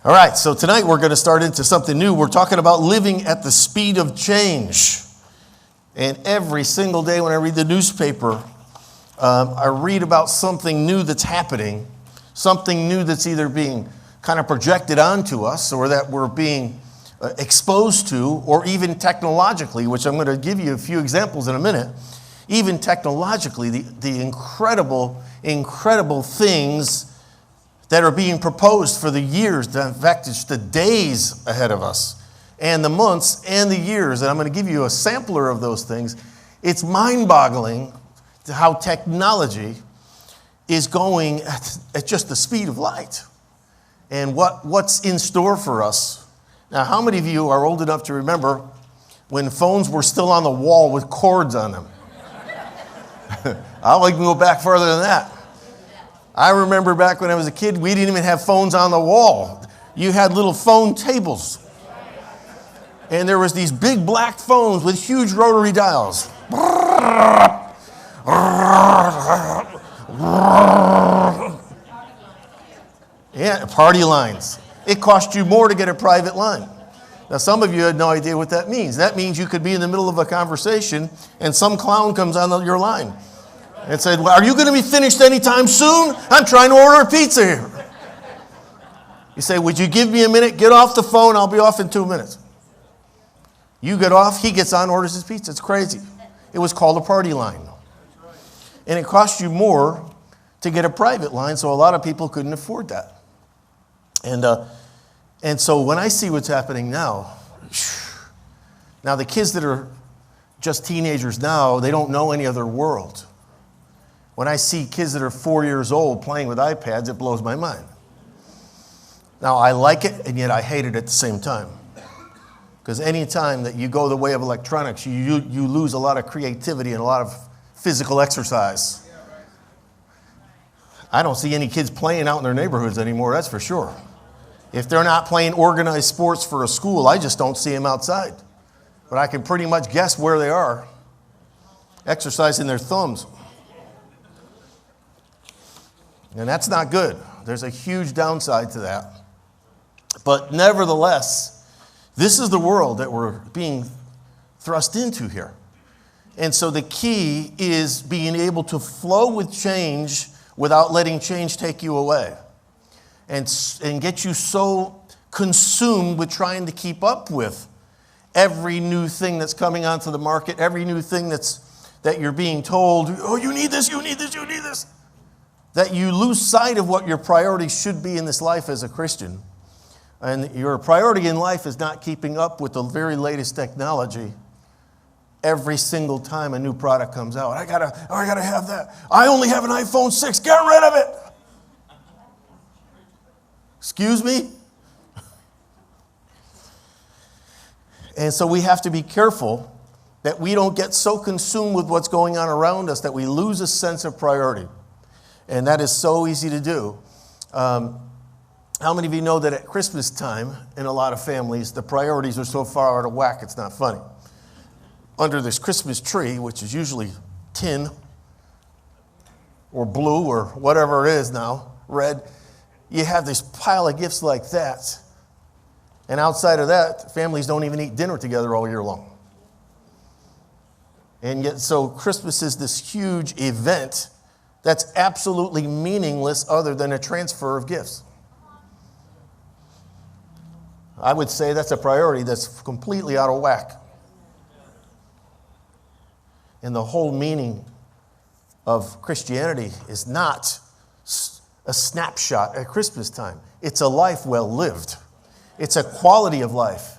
All right, so tonight we're going to start into something new. We're talking about living at the speed of change. And every single day when I read the newspaper, I read about something new that's happening, something new that's either being kind of projected onto us or that we're being exposed to, or even technologically, which I'm going to give you a few examples in a minute. Even technologically, the incredible things that are being proposed for the years, in fact, it's the days ahead of us, and the months and the years. And I'm going to give you a sampler of those things. It's mind-boggling how technology is going at just the speed of light and what's in store for us. Now, how many of you are old enough to remember when phones were still on the wall with cords on them? I'll even go back further than that. I remember back when I was a kid, we didn't even have phones on the wall. You had little phone tables. And there was these big black phones with huge rotary dials. Yeah, party lines. It cost you more to get a private line. Now, some of you had no idea what that means. That means you could be in the middle of a conversation and some clown comes on your line and said, well, are you going to be finished anytime soon? I'm trying to order a pizza here. You say, would you give me a minute? Get off the phone. I'll be off in 2 minutes. You get off. He gets on, orders his pizza. It's crazy. It was called a party line. And it cost you more to get a private line, so a lot of people couldn't afford that. And so when I see what's happening now the kids that are just teenagers now, they don't know any other world. When I see kids that are 4 years old playing with iPads, it blows my mind. Now, I like it, and yet I hate it at the same time. Because any time that you go the way of electronics, you lose a lot of creativity and a lot of physical exercise. I don't see any kids playing out in their neighborhoods anymore, that's for sure. If they're not playing organized sports for a school, I just don't see them outside. But I can pretty much guess where they are, exercising their thumbs. And that's not good. There's a huge downside to that. But nevertheless, this is the world that we're being thrust into here. And so the key is being able to flow with change without letting change take you away. And get you so consumed with trying to keep up with every new thing that's coming onto the market, every new thing that you're being told, oh, you need this, you need this, you need this, that you lose sight of what your priority should be in this life as a Christian. And your priority in life is not keeping up with the very latest technology. Every single time a new product comes out, I gotta have that. I only have an iPhone 6, get rid of it. Excuse me? And so we have to be careful that we don't get so consumed with what's going on around us that we lose a sense of priority. And that is so easy to do. How many of you know that at Christmas time, in a lot of families, the priorities are so far out of whack, it's not funny. Under this Christmas tree, which is usually tin or blue or whatever it is now, red, you have this pile of gifts like that. And outside of that, families don't even eat dinner together all year long. And yet, so Christmas is this huge event that's absolutely meaningless other than a transfer of gifts. I would say that's a priority that's completely out of whack. And the whole meaning of Christianity is not a snapshot at Christmas time. It's a life well lived. It's a quality of life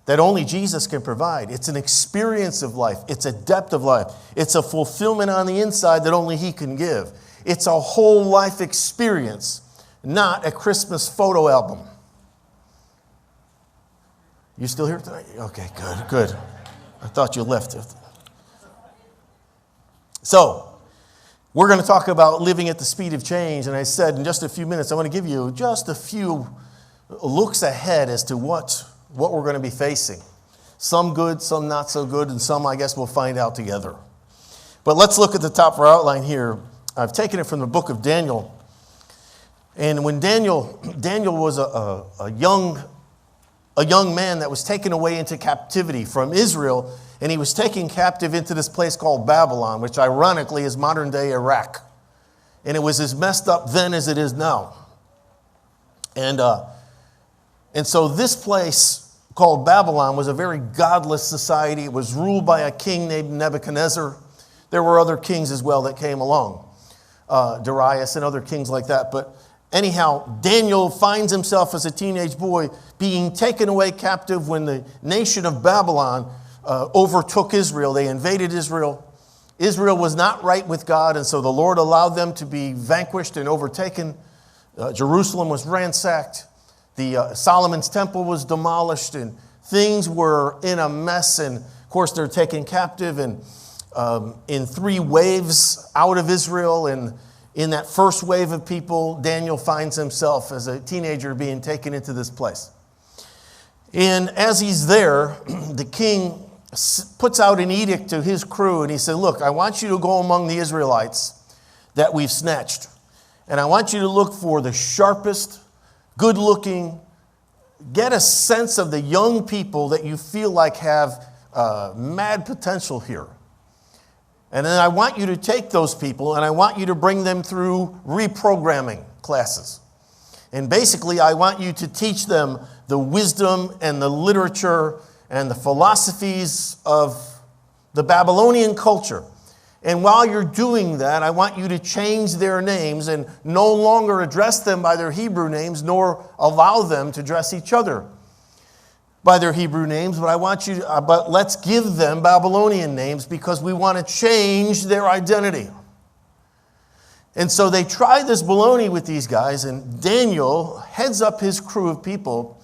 that only Jesus can provide. It's an experience of life. It's a depth of life. It's a fulfillment on the inside that only He can give. It's a whole life experience, not a Christmas photo album. You still here tonight? Okay, good. I thought you left. So, we're going to talk about living at the speed of change. And I said in just a few minutes, I want to give you just a few looks ahead as to what we're going to be facing. Some good, some not so good, and some I guess we'll find out together. But let's look at the top of our outline here. I've taken it from the book of Daniel. And when Daniel was a young man that was taken away into captivity from Israel, and he was taken captive into this place called Babylon, which ironically is modern-day Iraq. And it was as messed up then as it is now. And so this place called Babylon was a very godless society. It was ruled by a king named Nebuchadnezzar. There were other kings as well that came along, Darius and other kings like that. But anyhow, Daniel finds himself as a teenage boy being taken away captive when the nation of Babylon overtook Israel. They invaded Israel. Israel was not right with God, and so the Lord allowed them to be vanquished and overtaken. Jerusalem was ransacked. Solomon's temple was demolished, and things were in a mess. And of course, they're taken captive and in 3 waves out of Israel. And in that first wave of people, Daniel finds himself as a teenager being taken into this place. And as he's there, the king puts out an edict to his crew, and he said, look, I want you to go among the Israelites that we've snatched. And I want you to look for the sharpest, good-looking, get a sense of the young people that you feel like have mad potential here. And then I want you to take those people and I want you to bring them through reprogramming classes. And basically, I want you to teach them the wisdom and the literature and the philosophies of the Babylonian culture. And while you're doing that, I want you to change their names and no longer address them by their Hebrew names, nor allow them to address each other by their Hebrew names. But let's give them Babylonian names because we want to change their identity. And so they try this baloney with these guys, and Daniel heads up his crew of people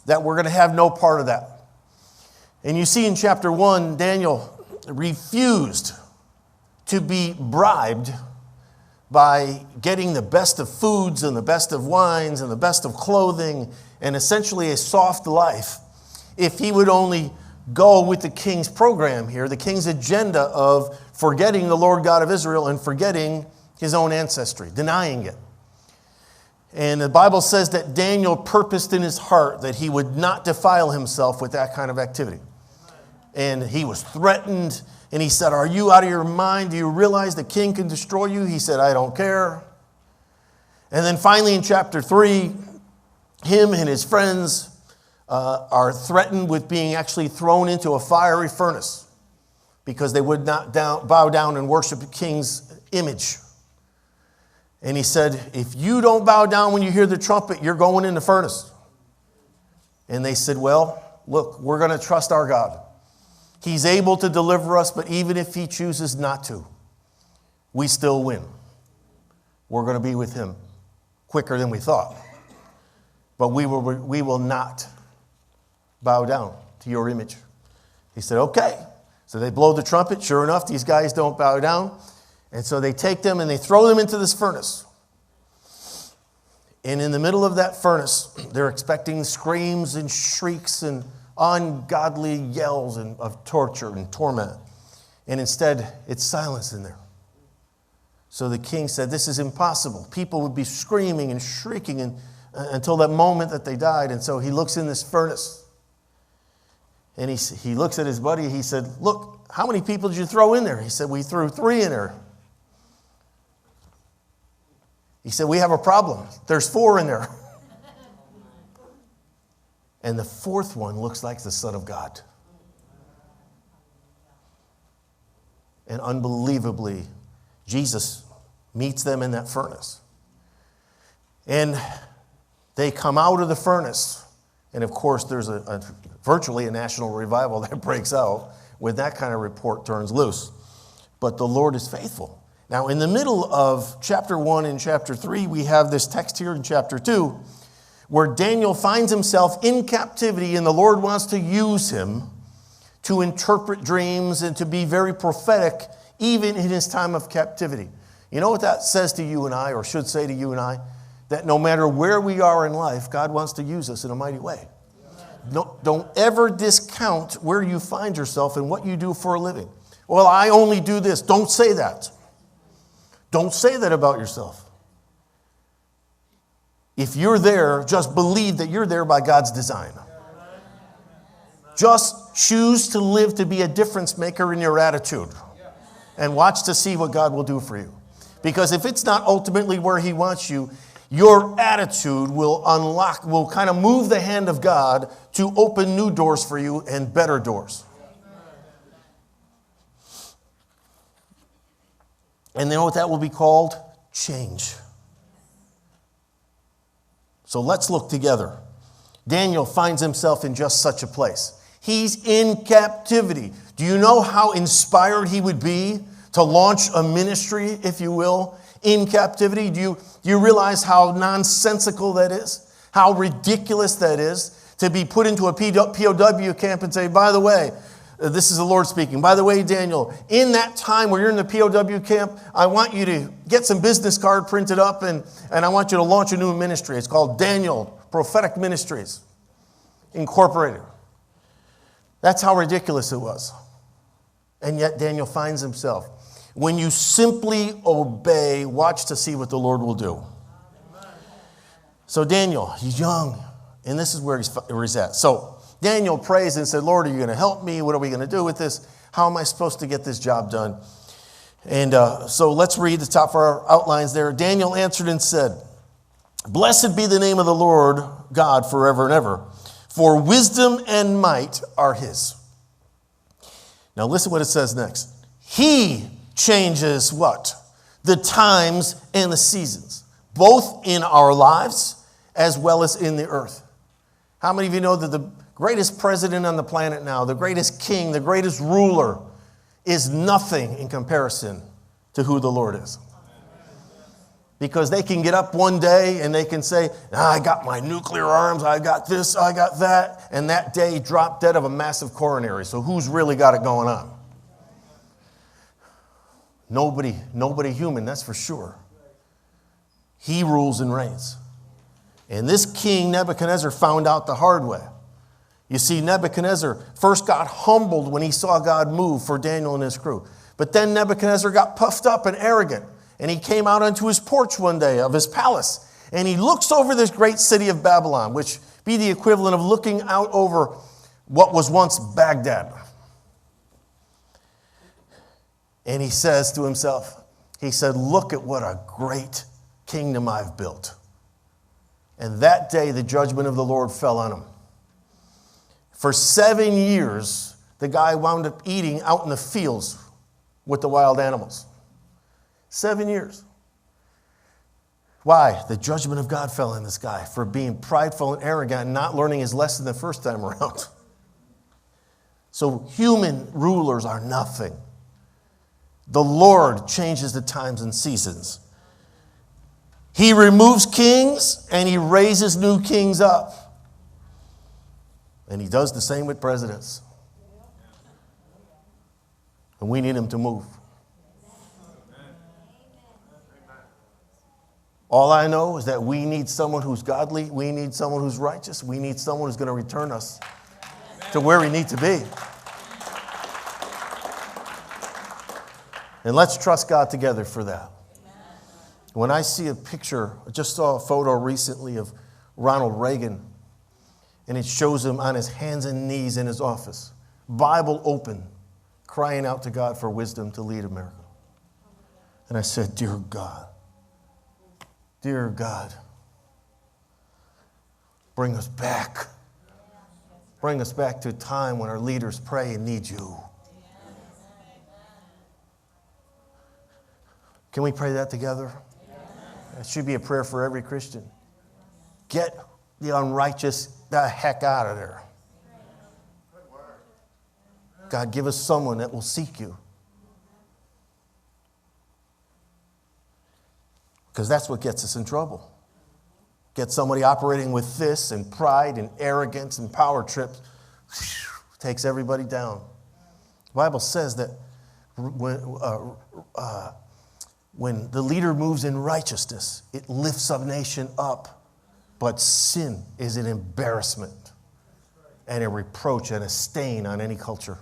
that were going to have no part of that. And you see in chapter 1, Daniel refused to be bribed by getting the best of foods and the best of wines and the best of clothing and essentially a soft life if he would only go with the king's program here, the king's agenda of forgetting the Lord God of Israel and forgetting his own ancestry, denying it. And the Bible says that Daniel purposed in his heart that he would not defile himself with that kind of activity. And he was threatened, and he said, are you out of your mind? Do you realize the king can destroy you? He said, I don't care. And then finally in chapter 3, him and his friends are threatened with being actually thrown into a fiery furnace because they would not bow down and worship the king's image. And he said, if you don't bow down when you hear the trumpet, you're going in the furnace. And they said, well, look, we're going to trust our God. He's able to deliver us, but even if he chooses not to, we still win. We're going to be with him quicker than we thought. But we will not bow down to your image. He said, okay. So they blow the trumpet. Sure enough, these guys don't bow down. And so they take them and they throw them into this furnace. And in the middle of that furnace, they're expecting screams and shrieks and ungodly yells of torture and torment. And instead, it's silence in there. So the king said, this is impossible. People would be screaming and shrieking until that moment that they died. And so he looks in this furnace. And he looks at his buddy. He said, look, how many people did you throw in there? He said, we threw 3 in there. He said, we have a problem. There's 4 in there. And the 4th one looks like the Son of God. And unbelievably, Jesus meets them in that furnace. And they come out of the furnace. And of course, there's virtually a national revival that breaks out when that kind of report turns loose. But the Lord is faithful. Now, in the middle of chapter 1 and chapter 3, we have this text here in chapter 2, where Daniel finds himself in captivity, and the Lord wants to use him to interpret dreams and to be very prophetic, even in his time of captivity. You know what that says to you and I, or should say to you and I? That no matter where we are in life, God wants to use us in a mighty way. Don't ever discount where you find yourself and what you do for a living. Well, I only do this. Don't say that. Don't say that about yourself. If you're there, just believe that you're there by God's design. Just choose to live to be a difference maker in your attitude. And watch to see what God will do for you. Because if it's not ultimately where he wants you, your attitude will kind of move the hand of God to open new doors for you and better doors. And you know what that will be called? Change. So let's look together. Daniel finds himself in just such a place. He's in captivity. Do you know how inspired he would be to launch a ministry, if you will, in captivity? Do you realize how nonsensical that is? How ridiculous that is to be put into a POW camp and say, by the way, this is the Lord speaking. By the way, Daniel, in that time where you're in the POW camp, I want you to get some business card printed up and I want you to launch a new ministry. It's called Daniel Prophetic Ministries Incorporated. That's how ridiculous it was. And yet Daniel finds himself. When you simply obey, watch to see what the Lord will do. So Daniel, he's young, and this is where he's at. So Daniel prays and said, Lord, are you going to help me? What are we going to do with this? How am I supposed to get this job done? And so let's read the top of our outlines there. Daniel answered and said, blessed be the name of the Lord God forever and ever, for wisdom and might are his. Now listen what it says next. He changes what? The times and the seasons, both in our lives as well as in the earth. How many of you know that the greatest president on the planet now, the greatest king, the greatest ruler is nothing in comparison to who the Lord is? Because they can get up one day and they can say, I got my nuclear arms, I got this, I got that, and that day drop dead of a massive coronary. So who's really got it going on? Nobody human, that's for sure. He rules and reigns. And this king Nebuchadnezzar found out the hard way. You see, Nebuchadnezzar first got humbled when he saw God move for Daniel and his crew. But then Nebuchadnezzar got puffed up and arrogant. And he came out onto his porch one day of his palace. And he looks over this great city of Babylon, which be the equivalent of looking out over what was once Baghdad. And he says to himself, he said, look at what a great kingdom I've built. And that day the judgment of the Lord fell on him. For 7 years, the guy wound up eating out in the fields with the wild animals. 7 years. Why? The judgment of God fell on this guy for being prideful and arrogant and not learning his lesson the first time around. So human rulers are nothing. The Lord changes the times and seasons. He removes kings and he raises new kings up. And he does the same with presidents. And we need him to move. All I know is that we need someone who's godly. We need someone who's righteous. We need someone who's going to return us to where we need to be. And let's trust God together for that. When I see a picture, I just saw a photo recently of Ronald Reagan, and it shows him on his hands and knees in his office, Bible open, crying out to God for wisdom to lead America. And I said, dear God, bring us back. Bring us back to a time when our leaders pray and need you. Can we pray that together? It should be a prayer for every Christian. Get the unrighteous the heck out of there. God, give us someone that will seek you. Because that's what gets us in trouble. Get somebody operating with this and pride and arrogance and power trips. Takes everybody down. The Bible says that when the leader moves in righteousness, it lifts a nation up. But sin is an embarrassment and a reproach and a stain on any culture.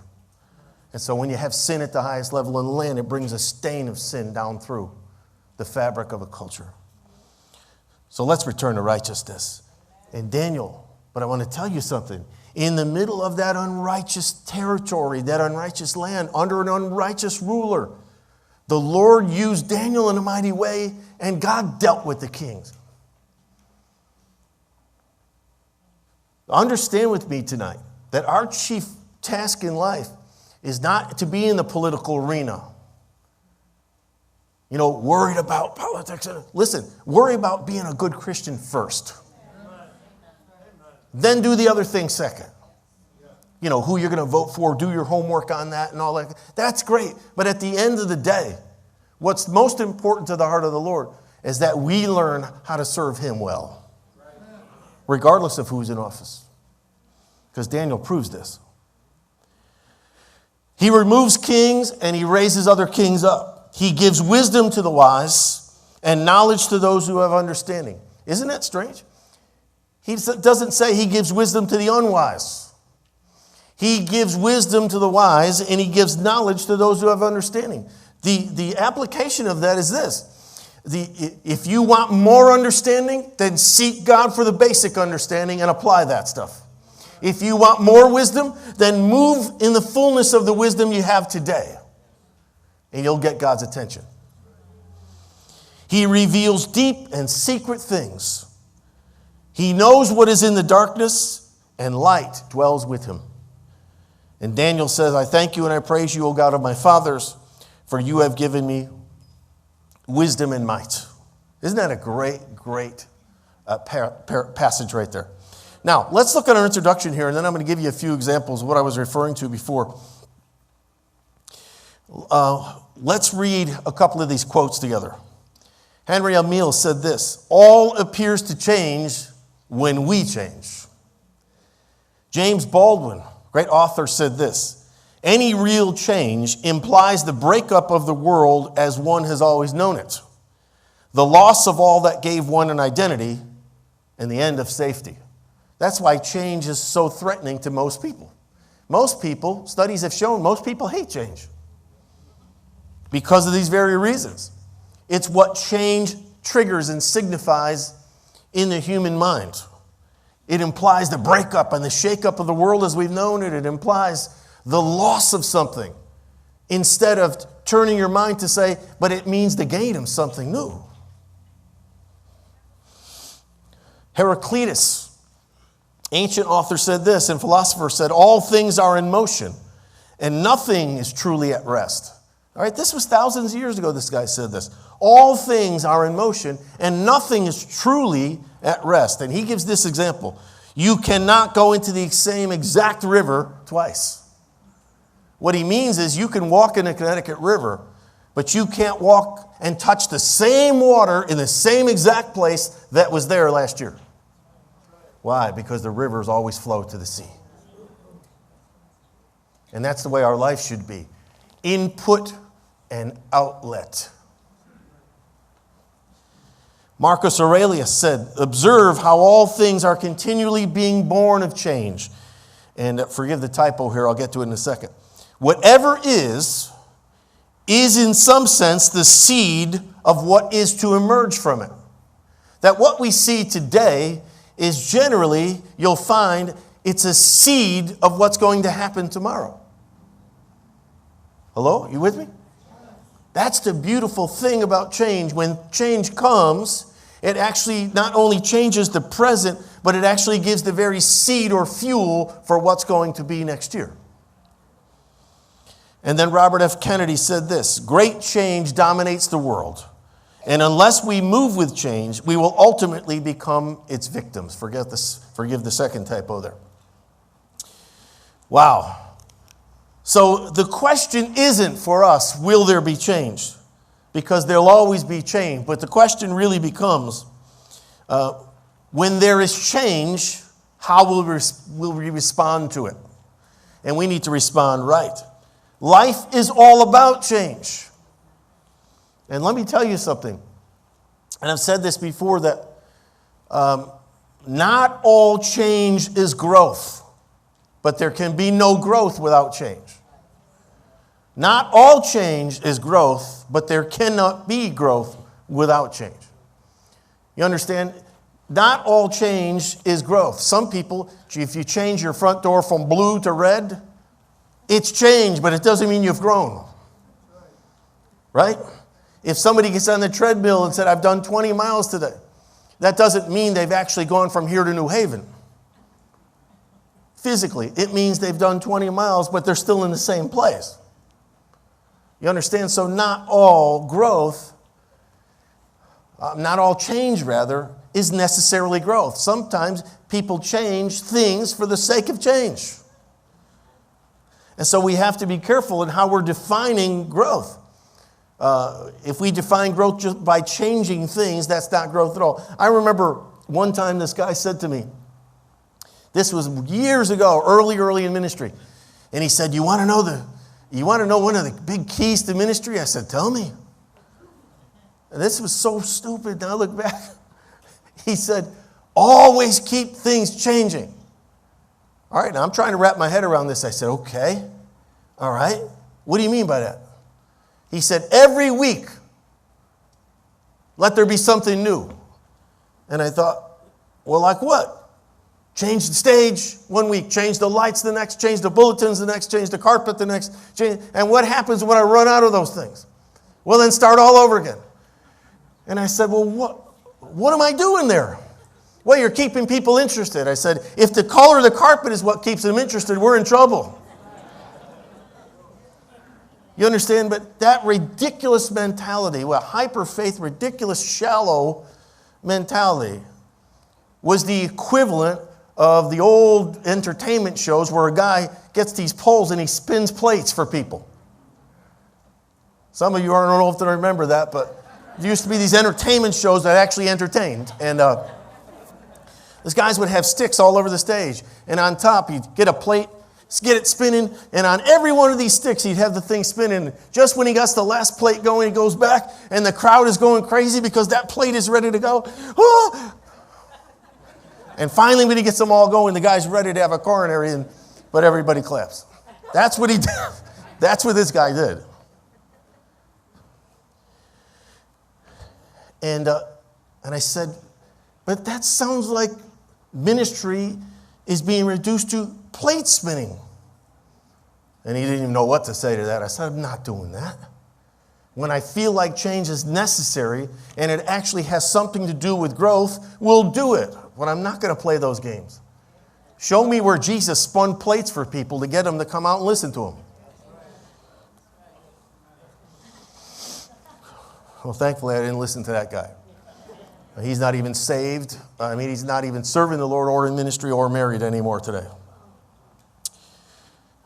And so when you have sin at the highest level in the land, it brings a stain of sin down through the fabric of a culture. So let's return to righteousness. And Daniel, but I want to tell you something. In the middle of that unrighteous territory, that unrighteous land, under an unrighteous ruler, the Lord used Daniel in a mighty way, and God dealt with the kings. Understand with me tonight that our chief task in life is not to be in the political arena. You know, worried about politics. Listen, worry about being a good Christian first. Then do the other thing second. You know, who you're going to vote for, do your homework on that and all that. That's great. But at the end of the day, what's most important to the heart of the Lord is that we learn how to serve him well, regardless of who's in office. Because Daniel proves this. He removes kings and he raises other kings up. He gives wisdom to the wise and knowledge to those who have understanding. Isn't that strange? He doesn't say he gives wisdom to the unwise. He gives wisdom to the wise and he gives knowledge to those who have understanding. The application of that is this. If you want more understanding, then seek God for the basic understanding and apply that stuff. If you want more wisdom, then move in the fullness of the wisdom you have today. And you'll get God's attention. He reveals deep and secret things. He knows what is in the darkness, and light dwells with him. And Daniel says, I thank you and I praise you, O God of my fathers, for you have given me wisdom and might. Isn't that a great passage right there? Now, let's look at our introduction here, and then I'm going to give you a few examples of what I was referring to before. Let's read a couple of these quotes together. Henry Emile said this, all appears to change when we change. James Baldwin, great author, said this, any real change implies the breakup of the world as one has always known it, the loss of all that gave one an identity, and the end of safety. That's why change is so threatening to most people. Most people, studies have shown, most people hate change because of these very reasons. It's what change triggers and signifies in the human mind. It implies the breakup and the shakeup of the world as we've known it. It implies the loss of something instead of turning your mind to say, but it means the gain of something new. Heraclitus, ancient author, said this, and philosopher said, all things are in motion and nothing is truly at rest. All right, this was thousands of years ago this guy said this. All things are in motion and nothing is truly at rest. And he gives this example. You cannot go into the same exact river twice. What he means is you can walk in the Connecticut River, but you can't walk and touch the same water in the same exact place that was there last year. Why? Because the rivers always flow to the sea. And that's the way our life should be. Input and outlet. Marcus Aurelius said, observe how all things are continually being born of change. And forgive the typo here, I'll get to it in a second. Whatever is in some sense the seed of what is to emerge from it. That what we see today is generally, you'll find, it's a seed of what's going to happen tomorrow. Hello? You with me? That's the beautiful thing about change. When change comes, it actually not only changes the present, but it actually gives the very seed or fuel for what's going to be next year. And then Robert F. Kennedy said this, great change dominates the world. And unless we move with change, we will ultimately become its victims. Forgive the second typo there. Wow. So the question isn't for us, will there be change? Because there'll always be change. But the question really becomes, when there is change, how will we respond to it? And we need to respond right. Life is all about change. And let me tell you something. And I've said this before, that not all change is growth. But there can be no growth without change. Not all change is growth, but there cannot be growth without change. You understand? Not all change is growth. Some people, if you change your front door from blue to red, it's changed, but it doesn't mean you've grown. Right? If somebody gets on the treadmill and said, I've done 20 miles today, that doesn't mean they've actually gone from here to New Haven. Physically, it means they've done 20 miles, but they're still in the same place. You understand? So not all growth, not all change, rather, is necessarily growth. Sometimes people change things for the sake of change. And so we have to be careful in how we're defining growth. If we define growth just by changing things, that's not growth at all. I remember one time this guy said to me, this was years ago, early in ministry, and he said, you want to know one of the big keys to ministry? I said, tell me. And this was so stupid. Now I look back. He said, always keep things changing. All right, now I'm trying to wrap my head around this. I said, okay, all right. What do you mean by that? He said, every week, let there be something new. And I thought, well, like what? Change the stage one week, change the lights the next, change the bulletins the next, change the carpet the next. And what happens when I run out of those things? Well, then start all over again. And I said, well, what am I doing there? Well, you're keeping people interested. I said, if the color of the carpet is what keeps them interested, we're in trouble. You understand? But that ridiculous mentality, well, hyper-faith, ridiculous, shallow mentality was the equivalent of the old entertainment shows where a guy gets these poles and he spins plates for people. Some of you, I don't know if they remember that, but there used to be these entertainment shows that actually entertained. And these guys would have sticks all over the stage. And on top, you'd get a plate, get it spinning. And on every one of these sticks, he'd have the thing spinning. Just when he gets the last plate going, he goes back. And the crowd is going crazy because that plate is ready to go. Oh! And finally, when he gets them all going, the guy's ready to have a coronary, but everybody claps. That's what he did. That's what this guy did. And I said, but that sounds like ministry is being reduced to plate spinning. And he didn't even know what to say to that. I said, I'm not doing that. When I feel like change is necessary and it actually has something to do with growth, we'll do it. But I'm not going to play those games. Show me where Jesus spun plates for people to get them to come out and listen to him. Well, thankfully, I didn't listen to that guy. He's not even saved. He's not even serving the Lord or in ministry or married anymore today.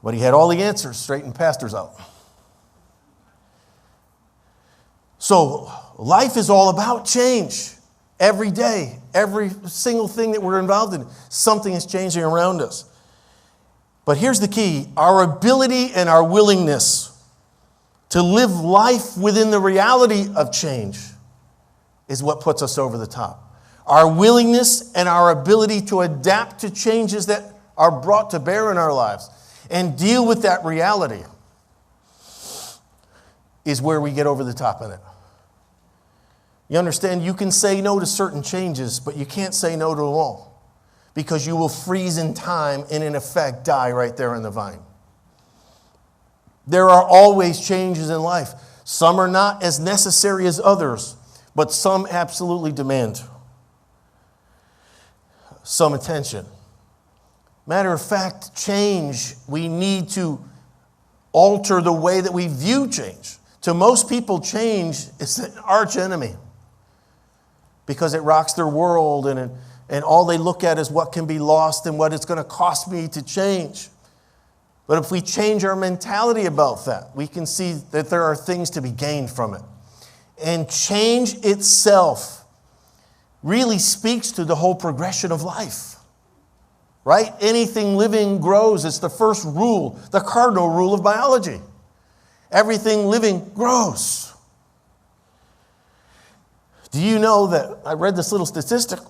But he had all the answers, straightened pastors out. So life is all about change. Every day, every single thing that we're involved in, something is changing around us. But here's the key. Our ability and our willingness to live life within the reality of change is what puts us over the top. Our willingness and our ability to adapt to changes that are brought to bear in our lives and deal with that reality is where we get over the top in it. You understand, you can say no to certain changes, but you can't say no to them all because you will freeze in time and in effect die right there in the vine. There are always changes in life. Some are not as necessary as others, but some absolutely demand some attention. Matter of fact, change, we need to alter the way that we view change. To most people, change is an arch enemy because it rocks their world and all they look at is what can be lost and what it's going to cost me to change. But if we change our mentality about that, we can see that there are things to be gained from it. And change itself really speaks to the whole progression of life. Right? Anything living grows. It's the first rule, the cardinal rule of biology. Everything living grows. Do you know that, I read this little statistic,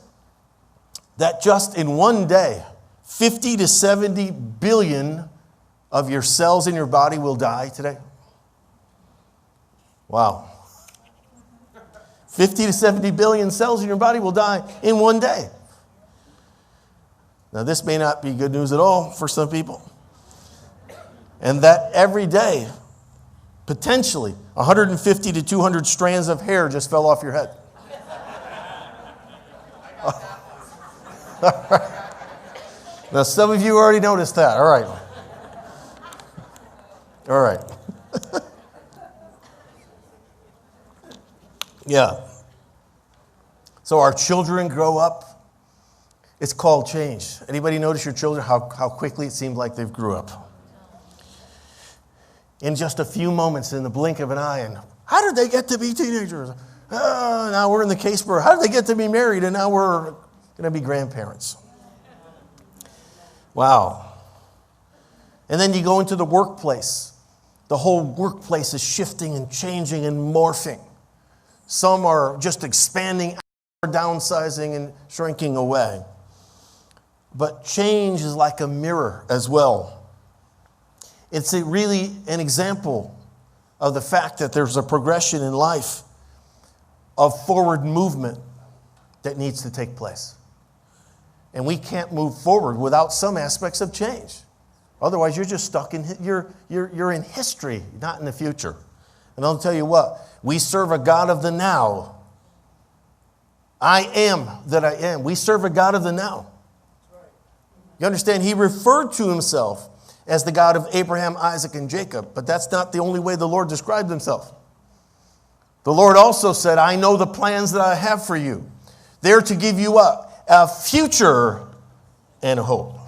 that just in one day, 50 to 70 billion of your cells in your body will die today? Wow. 50 to 70 billion cells in your body will die in one day. Now, this may not be good news at all for some people. And that every day, potentially, 150 to 200 strands of hair just fell off your head. Now, some of you already noticed that. All right. All right. Yeah. So our children grow up. It's called change. Anybody notice your children, how quickly it seemed like they've grew up? In just a few moments, in the blink of an eye. And how did they get to be teenagers? Now we're in the case where how did they get to be married? And now we're going to be grandparents. Wow. And then you go into the workplace. The whole workplace is shifting and changing and morphing. Some are just expanding, downsizing, and shrinking away. But change is like a mirror as well. It's really an example of the fact that there's a progression in life of forward movement that needs to take place. And we can't move forward without some aspects of change. Otherwise, you're just stuck in, you're in history, not in the future. And I'll tell you what, we serve a God of the now. I am that I am. We serve a God of the now. You understand? He referred to himself as the God of Abraham, Isaac, and Jacob. But that's not the only way the Lord described himself. The Lord also said, I know the plans that I have for you. They're to give you a future and a hope.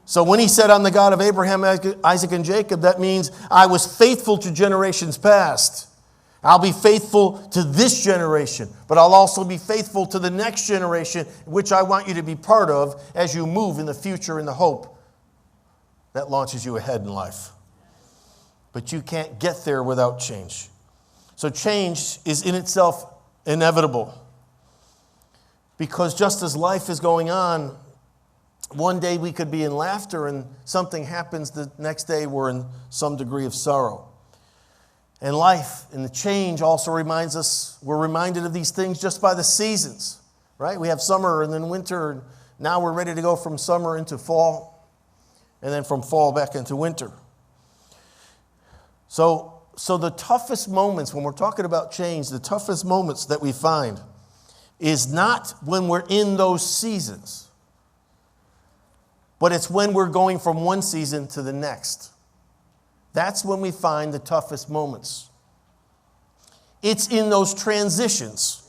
So when he said, I'm the God of Abraham, Isaac, and Jacob, that means I was faithful to generations past. I'll be faithful to this generation, but I'll also be faithful to the next generation, which I want you to be part of as you move in the future in the hope that launches you ahead in life. But you can't get there without change. So change is in itself inevitable. Because just as life is going on, one day we could be in laughter and something happens, the next day we're in some degree of sorrow. And life and the change also reminds us, we're reminded of these things just by the seasons, right? We have summer and then winter, and now we're ready to go from summer into fall, and then from fall back into winter. So the toughest moments, when we're talking about change, the toughest moments that we find is not when we're in those seasons, but it's when we're going from one season to the next. That's when we find the toughest moments. It's in those transitions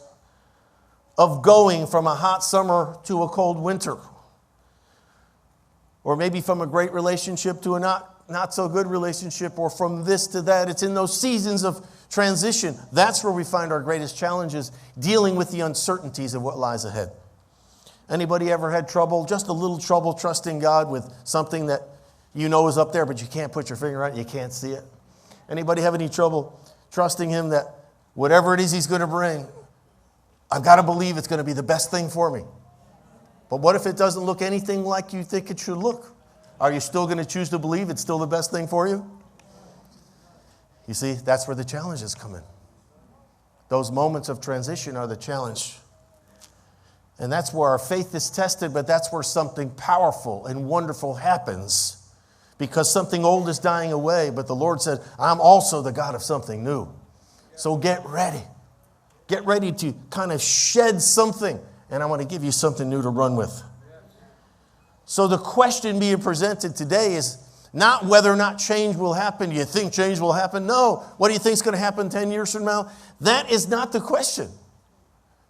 of going from a hot summer to a cold winter. Or maybe from a great relationship to a not so good relationship, or from this to that. It's in those seasons of transition. That's where we find our greatest challenges, dealing with the uncertainties of what lies ahead. Anybody ever had trouble, just a little trouble, trusting God with something that you know is up there, but you can't put your finger on it, you can't see it? Anybody have any trouble trusting him that whatever it is he's going to bring, I've got to believe it's going to be the best thing for me? But what if it doesn't look anything like you think it should look? Are you still going to choose to believe it's still the best thing for you? You see, that's where the challenges come in. Those moments of transition are the challenge. And that's where our faith is tested, but that's where something powerful and wonderful happens. Because something old is dying away, but the Lord said, I'm also the God of something new. So get ready. Get ready to kind of shed something, and I want to give you something new to run with. So the question being presented today is not whether or not change will happen. Do you think change will happen? No. What do you think is going to happen 10 years from now? That is not the question.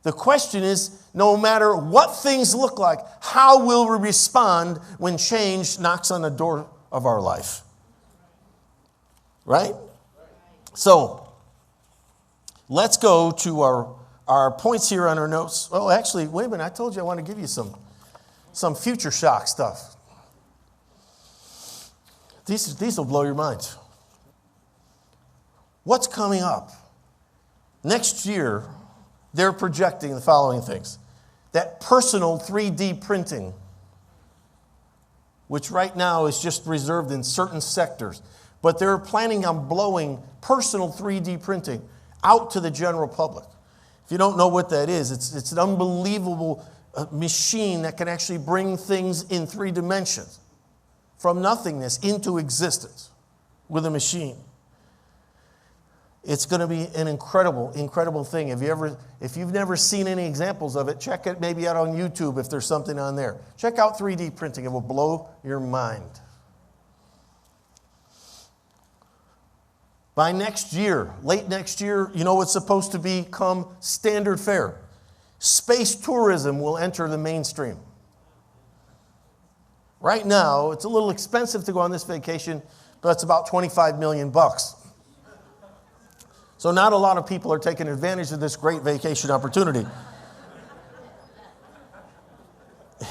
The question is, no matter what things look like, how will we respond when change knocks on the door of our life? Right? So, let's go to our points here on our notes. Oh, actually, wait a minute. I told you I want to give you some future shock stuff. These will blow your mind. What's coming up? Next year, they're projecting the following things. That personal 3D printing, which right now is just reserved in certain sectors, but they're planning on blowing personal 3D printing out to the general public. If you don't know what that is, it's an unbelievable machine that can actually bring things in 3 dimensions from nothingness into existence with a machine. It's going to be an incredible thing. If you've never seen any examples of it, check it maybe out on YouTube if there's something on there. Check out 3D printing. It will blow your mind. By next year, late next year, you know what's supposed to become standard fare? Space tourism will enter the mainstream. Right now, it's a little expensive to go on this vacation, but it's about $25 million. So not a lot of people are taking advantage of this great vacation opportunity.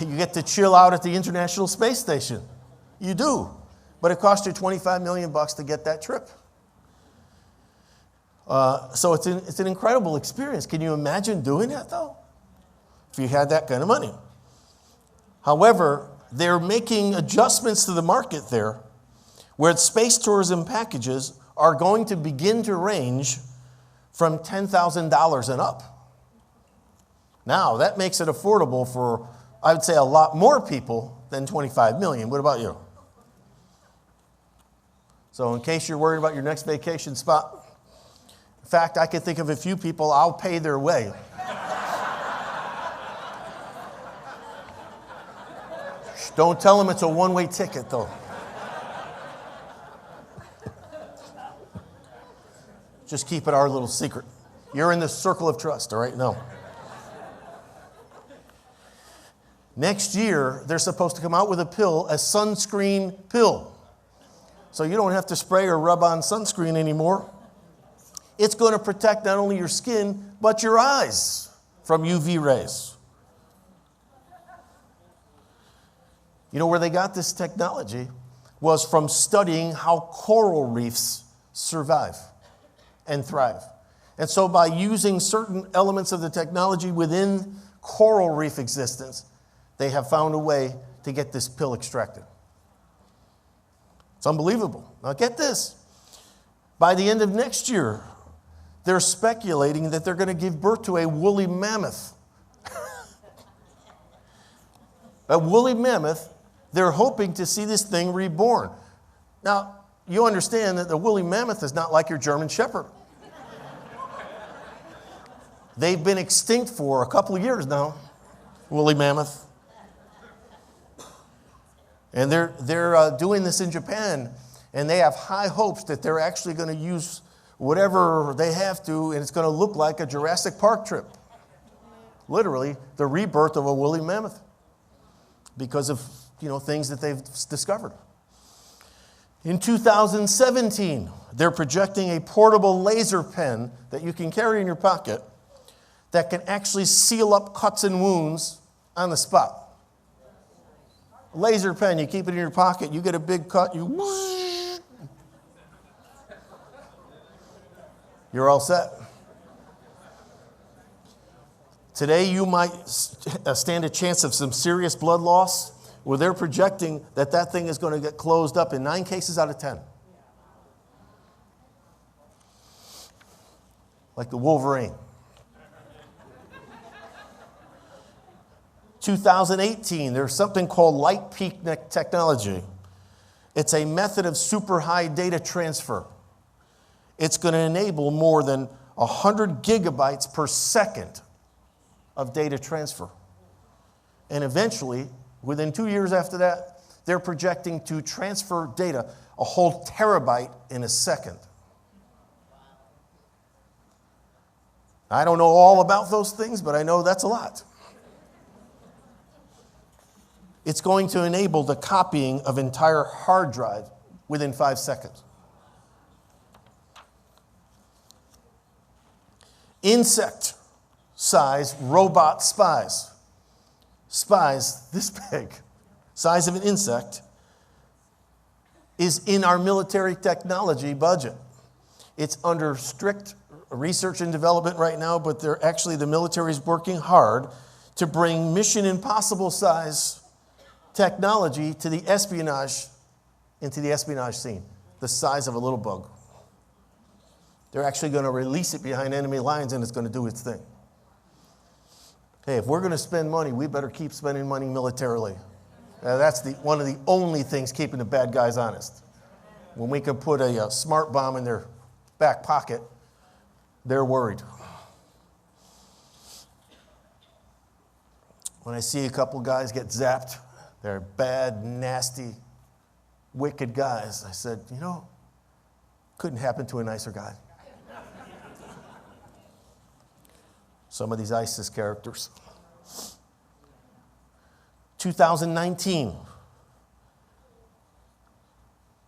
You get to chill out at the International Space Station. You do. But it costs you $25 million to get that trip. So it's an incredible experience. Can you imagine doing that, though? If you had that kind of money. However, they're making adjustments to the market there where space tourism packages are going to begin to range from $10,000 and up. Now, that makes it affordable for, I would say, a lot more people than $25 million. What about you? So in case you're worried about your next vacation spot, in fact, I can think of a few people, I'll pay their way. Don't tell them it's a one-way ticket, though. Just keep it our little secret. You're in the circle of trust, all right? No. Next year, they're supposed to come out with a pill, a sunscreen pill. So you don't have to spray or rub on sunscreen anymore. It's going to protect not only your skin, but your eyes from UV rays. You know where they got this technology was from studying how coral reefs survive and thrive. And so by using certain elements of the technology within coral reef existence, they have found a way to get this pill extracted. It's unbelievable. Now get this. By the end of next year, they're speculating that they're going to give birth to a woolly mammoth. A woolly mammoth, they're hoping to see this thing reborn. Now, you understand that the woolly mammoth is not like your German Shepherd. They've been extinct for a couple of years now, woolly mammoth. And they're doing this in Japan, and they have high hopes that they're actually going to use whatever they have to, and it's going to look like a Jurassic Park trip. Literally, the rebirth of a woolly mammoth because of, things that they've discovered. In 2017, they're projecting a portable laser pen that you can carry in your pocket that can actually seal up cuts and wounds on the spot. Laser pen, you keep it in your pocket, you get a big cut, you're all set. Today you might stand a chance of some serious blood loss, where they're projecting that thing is going to get closed up in 9 cases out of 10. Like the Wolverine. 2018, there's something called light peak technology. It's a method of super high data transfer. It's going to enable more than 100 gigabytes per second of data transfer. And eventually, within 2 years after that, they're projecting to transfer data a whole terabyte in a second. I don't know all about those things, but I know that's a lot. It's going to enable the copying of entire hard drive within 5 seconds. Insect-size robot spies. Spies this big, size of an insect, is in our military technology budget. It's under strict research and development right now, but the military is working hard to bring Mission Impossible size technology into the espionage scene, the size of a little bug. They're actually going to release it behind enemy lines, and it's going to do its thing. Hey, if we're going to spend money, we better keep spending money militarily. That's one of the only things keeping the bad guys honest. When we can put a smart bomb in their back pocket, they're worried. When I see a couple guys get zapped, they're bad, nasty, wicked guys, I said, couldn't happen to a nicer guy. Some of these ISIS characters. 2019,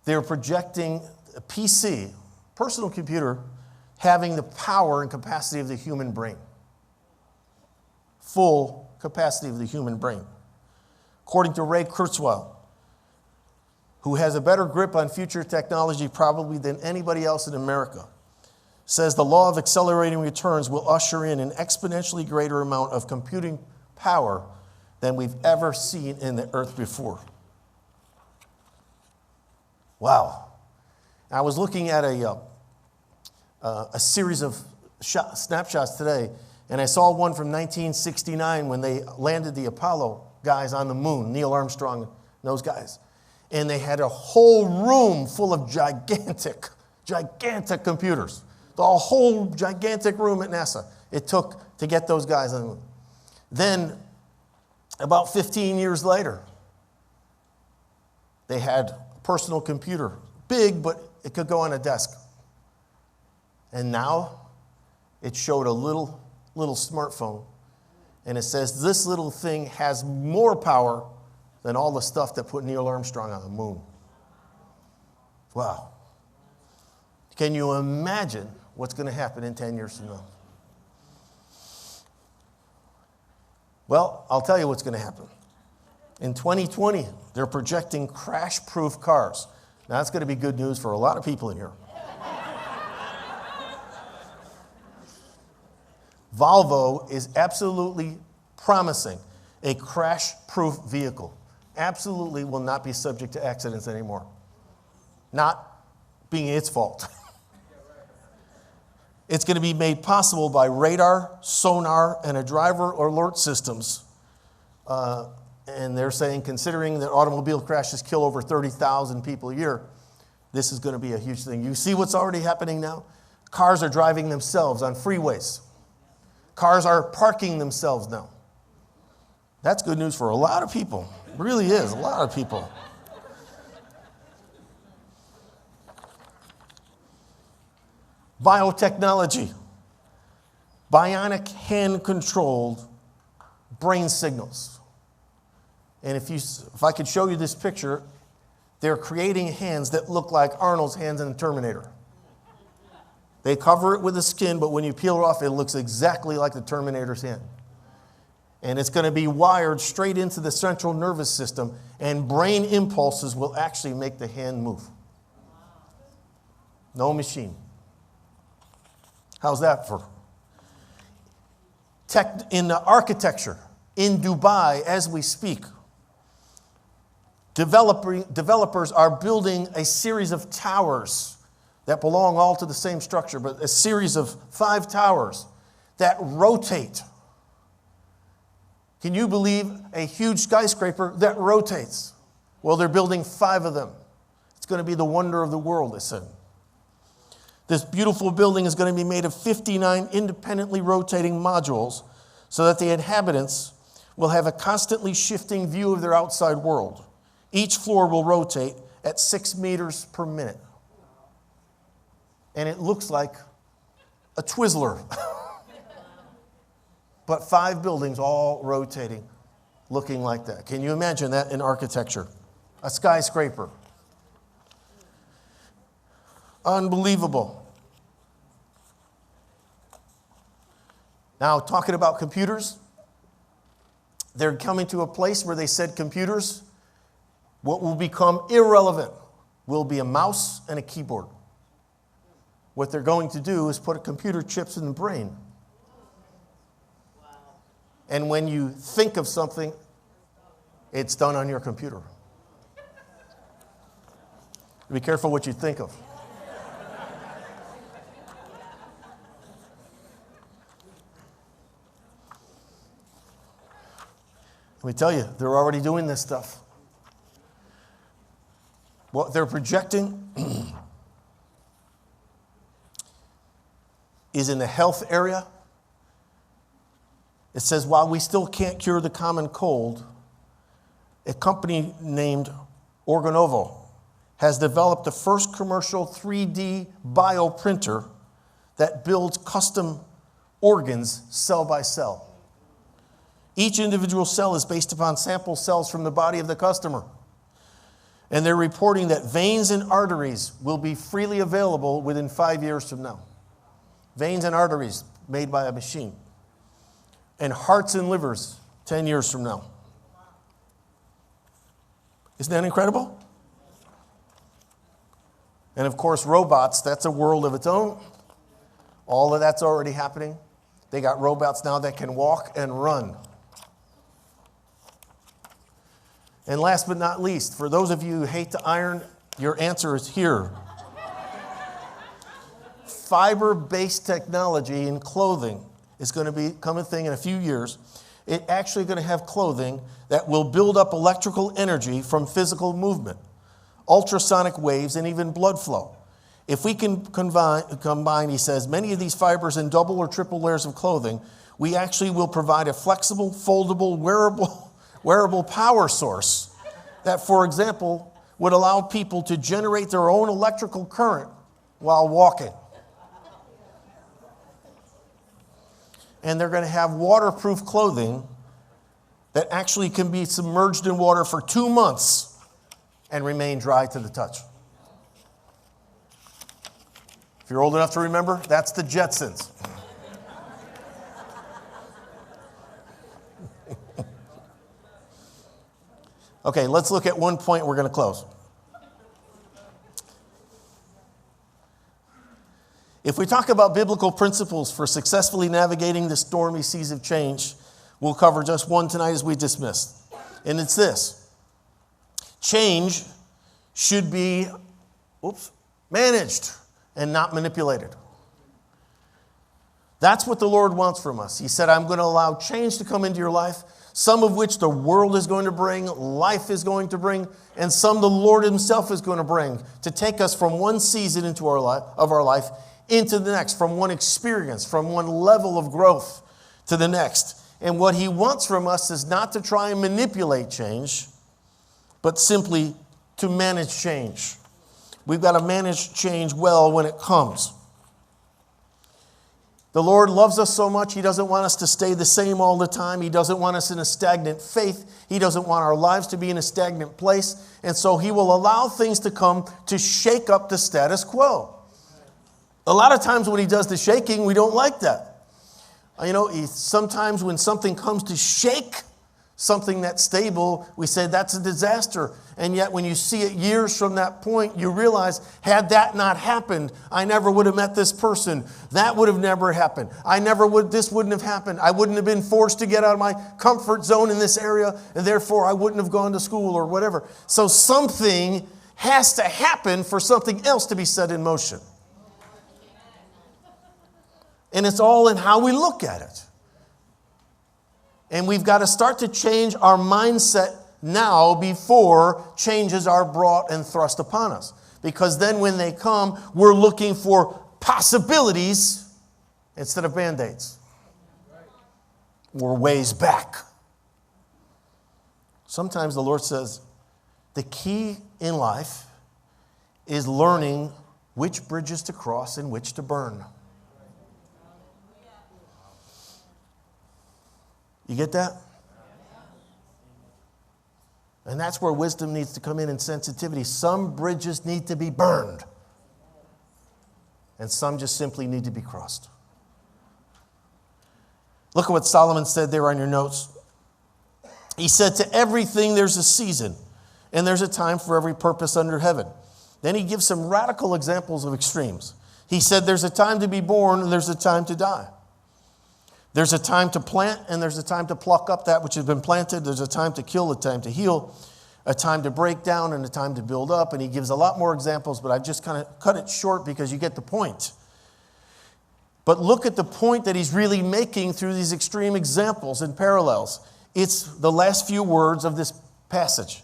they're projecting a PC, personal computer, having the power and capacity of the human brain. Full capacity of the human brain. According to Ray Kurzweil, who has a better grip on future technology probably than anybody else in America, says the law of accelerating returns will usher in an exponentially greater amount of computing power than we've ever seen in the earth before. Wow. I was looking at a series of snapshots today, and I saw one from 1969 when they landed the Apollo guys on the moon, Neil Armstrong and those guys. And they had a whole room full of gigantic computers. The whole gigantic room at NASA it took to get those guys on the moon. Then, about 15 years later, they had a personal computer. Big, but it could go on a desk. And now, it showed a little smartphone. And it says this little thing has more power than all the stuff that put Neil Armstrong on the moon. Wow. Can you imagine what's going to happen in 10 years from now? Well, I'll tell you what's going to happen. In 2020, they're projecting crash-proof cars. Now, that's going to be good news for a lot of people in here. Volvo is absolutely promising a crash-proof vehicle. Absolutely will not be subject to accidents anymore. Not being its fault. It's going to be made possible by radar, sonar, and a driver alert systems. And they're saying, considering that automobile crashes kill over 30,000 people a year, this is going to be a huge thing. You see what's already happening now? Cars are driving themselves on freeways. Cars are parking themselves now. That's good news for a lot of people. It really is, a lot of people. Biotechnology. Bionic hand-controlled brain signals. And if I could show you this picture, they're creating hands that look like Arnold's hands in the Terminator. They cover it with the skin, but when you peel it off, it looks exactly like the Terminator's hand. And it's going to be wired straight into the central nervous system, and brain impulses will actually make the hand move. No machine. How's that for? In the architecture, in Dubai, as we speak, developers are building a series of towers that belong all to the same structure, but a series of 5 towers that rotate. Can you believe a huge skyscraper that rotates? Well, they're building 5 of them. It's going to be the wonder of the world, they said. This beautiful building is going to be made of 59 independently rotating modules so that the inhabitants will have a constantly shifting view of their outside world. Each floor will rotate at 6 meters per minute. And it looks like a Twizzler. But 5 buildings all rotating, looking like that. Can you imagine that in architecture? A skyscraper. Unbelievable. Now, talking about computers, they're coming to a place where they said computers, what will become irrelevant will be a mouse and a keyboard. What they're going to do is put computer chips in the brain. And when you think of something, it's done on your computer. Be careful what you think of. Let me tell you, they're already doing this stuff. What they're projecting is in the health area. It says, while we still can't cure the common cold, a company named Organovo has developed the first commercial 3D bioprinter that builds custom organs cell by cell. Each individual cell is based upon sample cells from the body of the customer. And they're reporting that veins and arteries will be freely available within 5 years from now. Veins and arteries made by a machine. And hearts and livers 10 years from now. Isn't that incredible? And of course, robots, that's a world of its own. All of that's already happening. They got robots now that can walk and run. And last but not least, for those of you who hate to iron, your answer is here. Fiber-based technology in clothing is going to become a thing in a few years. It's actually going to have clothing that will build up electrical energy from physical movement, ultrasonic waves, and even blood flow. If we can combine, he says, many of these fibers in double or triple layers of clothing, we actually will provide a flexible, foldable, wearable power source that, for example, would allow people to generate their own electrical current while walking. And they're going to have waterproof clothing that actually can be submerged in water for 2 months and remain dry to the touch. If you're old enough to remember, that's the Jetsons. Okay, let's look at one point. We're going to close. If we talk about biblical principles for successfully navigating the stormy seas of change, we'll cover just one tonight as we dismissed. And it's this. Change should be managed and not manipulated. That's what the Lord wants from us. He said, I'm going to allow change to come into your life, some of which the world is going to bring, life is going to bring, and some the Lord himself is going to bring to take us from one season into our life into the next, from one experience, from one level of growth to the next. And what he wants from us is not to try and manipulate change, but simply to manage change. We've got to manage change well when it comes. The Lord loves us so much, he doesn't want us to stay the same all the time. He doesn't want us in a stagnant faith. He doesn't want our lives to be in a stagnant place. And so he will allow things to come to shake up the status quo. A lot of times when he does the shaking, we don't like that. Sometimes when something comes to shake something that's stable, we say that's a disaster. And yet when you see it years from that point, you realize, had that not happened, I never would have met this person. That would have never happened. This wouldn't have happened. I wouldn't have been forced to get out of my comfort zone in this area, and therefore I wouldn't have gone to school or whatever. So something has to happen for something else to be set in motion. And it's all in how we look at it. And we've got to start to change our mindset now before changes are brought and thrust upon us. Because then when they come, we're looking for possibilities instead of Band-Aids. Or ways back. Sometimes the Lord says, the key in life is learning which bridges to cross and which to burn. You get that? And that's where wisdom needs to come in and sensitivity. Some bridges need to be burned. And some just simply need to be crossed. Look at what Solomon said there on your notes. He said, to everything there's a season, and there's a time for every purpose under heaven. Then he gives some radical examples of extremes. He said there's a time to be born and there's a time to die. There's a time to plant and there's a time to pluck up that which has been planted. There's a time to kill, a time to heal, a time to break down, and a time to build up. And he gives a lot more examples, but I've just kind of cut it short because you get the point. But look at the point that he's really making through these extreme examples and parallels. It's the last few words of this passage.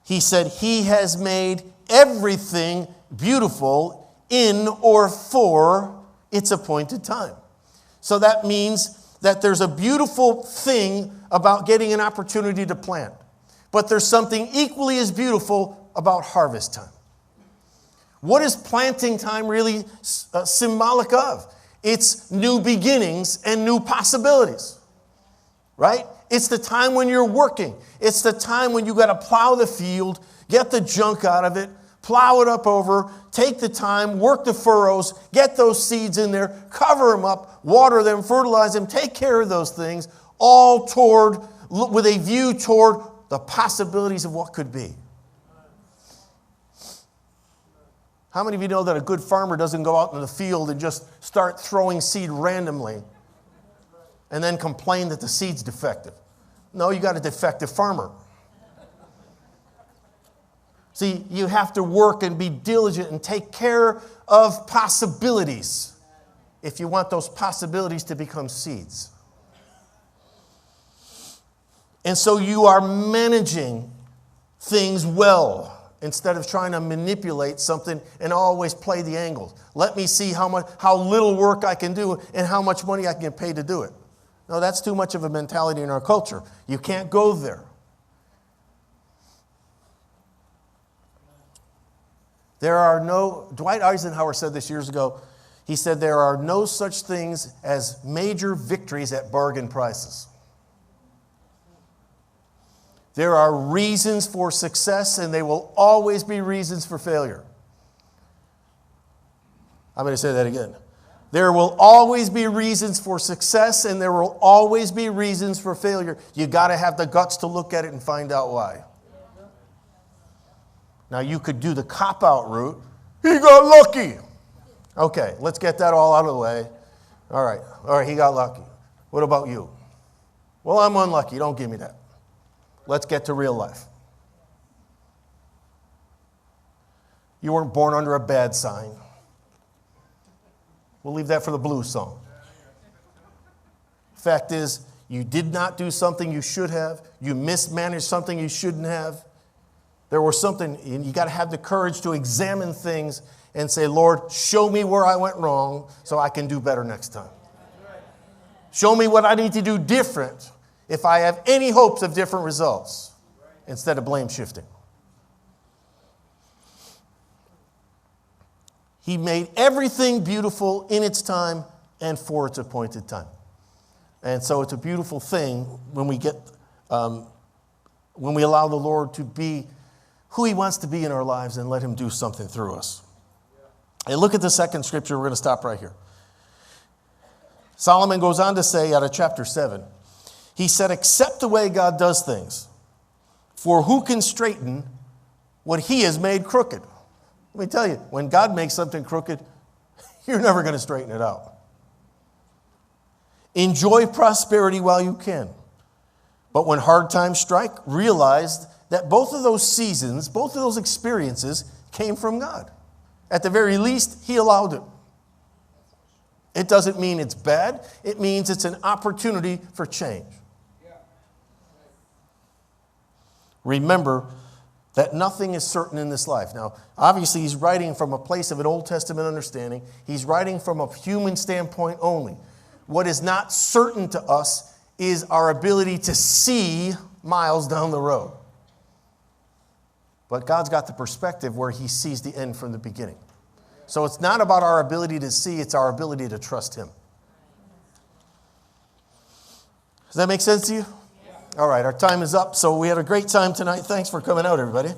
He said, He has made everything beautiful in or for its appointed time. So that means that there's a beautiful thing about getting an opportunity to plant. But there's something equally as beautiful about harvest time. What is planting time really symbolic of? It's new beginnings and new possibilities, right? It's the time when you're working. It's the time when you got to plow the field, get the junk out of it, plow it up over, take the time, work the furrows, get those seeds in there, cover them up, water them, fertilize them, take care of those things, all with a view toward the possibilities of what could be. How many of you know that a good farmer doesn't go out in the field and just start throwing seed randomly and then complain that the seed's defective? No, you got a defective farmer. See, you have to work and be diligent and take care of possibilities if you want those possibilities to become seeds. And so you are managing things well instead of trying to manipulate something and always play the angles. Let me see how little work I can do and how much money I can get paid to do it. No, that's too much of a mentality in our culture. You can't go there. Dwight Eisenhower said this years ago. He said there are no such things as major victories at bargain prices. There are reasons for success, and they will always be reasons for failure. I'm going to say that again. There will always be reasons for success, and there will always be reasons for failure. You got to have the guts to look at it and find out why. Now, you could do the cop-out route. He got lucky. Okay, let's get that all out of the way. All right, he got lucky. What about you? Well, I'm unlucky. Don't give me that. Let's get to real life. You weren't born under a bad sign. We'll leave that for the blues song. Fact is, you did not do something you should have. You mismanaged something you shouldn't have. There was something, and you got to have the courage to examine things and say, Lord, show me where I went wrong so I can do better next time. Show me what I need to do different if I have any hopes of different results, instead of blame shifting. He made everything beautiful in its time and for its appointed time. And so it's a beautiful thing when we allow the Lord to be who He wants to be in our lives and let Him do something through us. And look at the second scripture. We're going to stop right here. Solomon goes on to say out of chapter 7, he said, accept the way God does things, for who can straighten what He has made crooked? Let me tell you, when God makes something crooked, you're never going to straighten it out. Enjoy prosperity while you can. But when hard times strike, realize that both of those seasons, both of those experiences came from God. At the very least, He allowed it. It doesn't mean it's bad. It means it's an opportunity for change. Remember that nothing is certain in this life. Now, obviously, he's writing from a place of an Old Testament understanding. He's writing from a human standpoint only. What is not certain to us is our ability to see miles down the road. But God's got the perspective where He sees the end from the beginning. So it's not about our ability to see, it's our ability to trust Him. Does that make sense to you? All right, our time is up. So we had a great time tonight. Thanks for coming out, everybody.